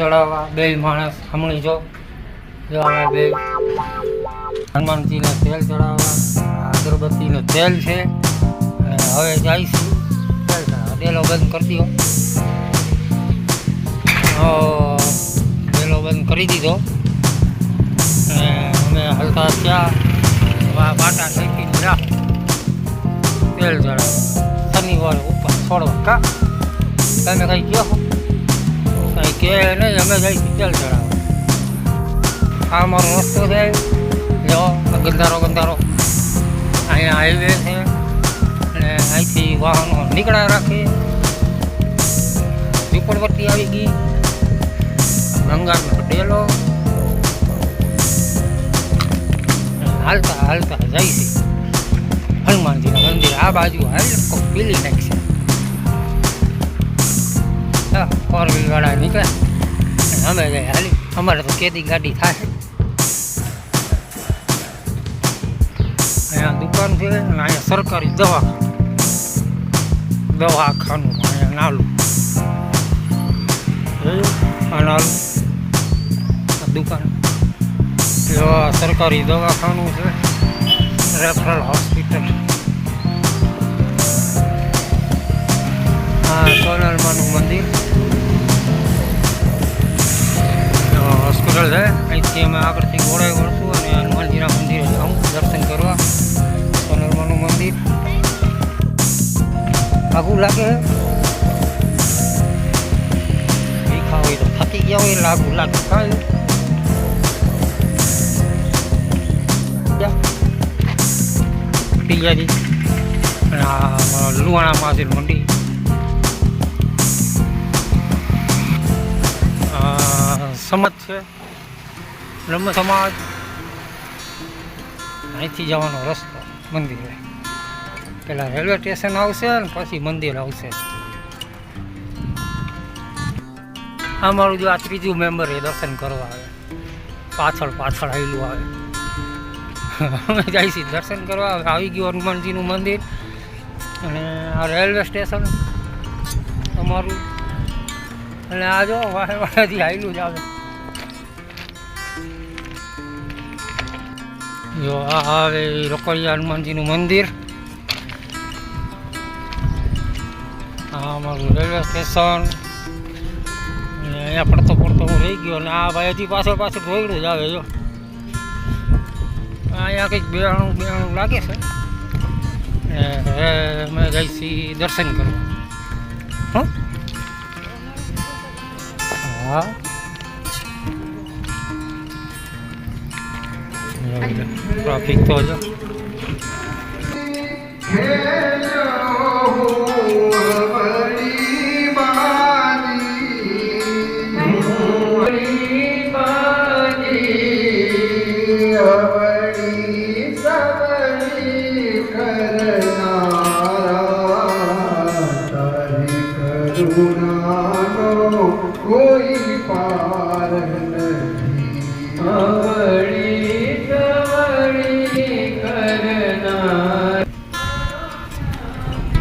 ચડાવવા બે માણસ હમણાં જો અમે બે હનુમાનજીને તેલ ચડાવવા અગરબત્તીનું તેલ છે અને હવે જઈશું ડેલો બંધ કરી દો. ડેલો બંધ કરી દીધો અને અમે હલતા ત્યાં બાટા શેકી દીધા તેલ ચડાવવા શનિવાર ઉપર છોડવા કા તમે કંઈ કહો કંઈ કે નહીં અમે જઈશું તેલ ચડાવવા. આ મારો રસ્તો છે જો ગંધારો અહીંયા હાઈવે છે અને અહીંથી વાહનો નીકળ્યા રાખે. ઝૂંપડપટ્ટી આવી ગઈ ગંગાનો ડેલો હાલતા જઈશું હનુમાનજીના મંદિર. આ બાજુ હાલ પીલી નાખશે ફોર વ્હીલવાળા નીકળે અમે જઈ હાલી. અમારે તો કેદી ગાડી થાય. અહીંયા દુકાન છે અને અહીંયા સરકારી દવાખાનું અહીંયા નાલું નાલું દુકાન સરકારી દવાખાનું છે રેફરલ હોસ્પિટલ. હા સોનલમાનું મંદિર હોસ્પિટલ છે. અહીંથી અમે આગળથી ઘોડાઈ વળશું અને હનુમાનજીના મંદિરે જાઉં દર્શન કરવા. સોનલમાનું મંદિર આગું લાગે ભીખા હોય તો થકી ગયા હોય આગું લાગે કાંઈ પિયાજી અને આ લુહાણા મહાદેવ મંદિર સમાજ છે બ્રહ્મ સમાજ. અહીંથી જવાનો રસ્તો મંદિરે પહેલાં રેલવે સ્ટેશન આવશે ને પછી મંદિર આવશે. આ મારું જો આ ત્રીજું મેમ્બર એ દર્શન કરવા આવે પાછળ આવેલું આવે. અમે જઈશું દર્શન કરવા. આવી ગયું હનુમાનજીનું મંદિર અને આ રેલવે સ્ટેશન અમારું અને આ જો વાહેવાથી આવેલું જ આવે. જો આ આવે રોકડિયા હનુમાનજીનું મંદિર. આ અમારું રેલવે સ્ટેશન અહીંયા પડતો હું રહી ગયો અને આ ભાઈ હજી પાછળ ધોઈડું જ આવે. જો અહીંયા કંઈક બેહાણું લાગે છે. અમે જઈશું દર્શન કરવા. હા ટ્રાફિક તો જો કોઈ પાર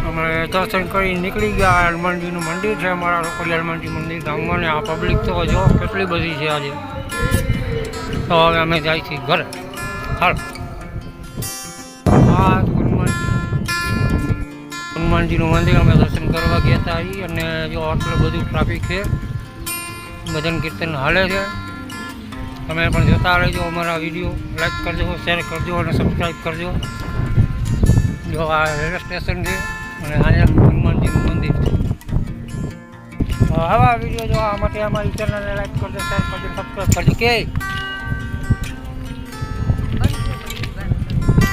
અમે દર્શન કરી નીકળી ગયા. હનુમાનજીનું મંદિર છે અમારા રોકડિયા હનુમાનજી મંદિર ગામમાં ને આ પબ્લિક તો જો કેટલી બધી છે આજે. તો હવે અમે જાય છીએ ઘરે. હાલ હા હનુમાનજીનું મંદિર અમે દર્શન કરવા ગયા હતા અને જો આટલું બધું ટ્રાફિક છે. ભજન કીર્તન હાલે છે. તમે પણ જોતા રહેજો અમારા વિડીયો. લાઈક કરજો, શેર કરજો અને સબસ્ક્રાઈબ કરજો. જો આ રેલવે સ્ટેશન છે અને અહીંયા હનુમાનજીનું મંદિર છે. આવા વિડીયો જોવા માટે અમારી ચેનલને લાઈક કરજો, શેર કરજો, સબસ્ક્રાઈબ કરજો. કે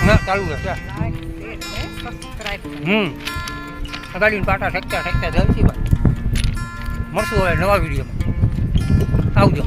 ના ચાલુ છે ગાડીને પાટા ઠેકતા જલ્દી ભાઈ મળશું હવે નવા વિડીયોમાં. આવજો.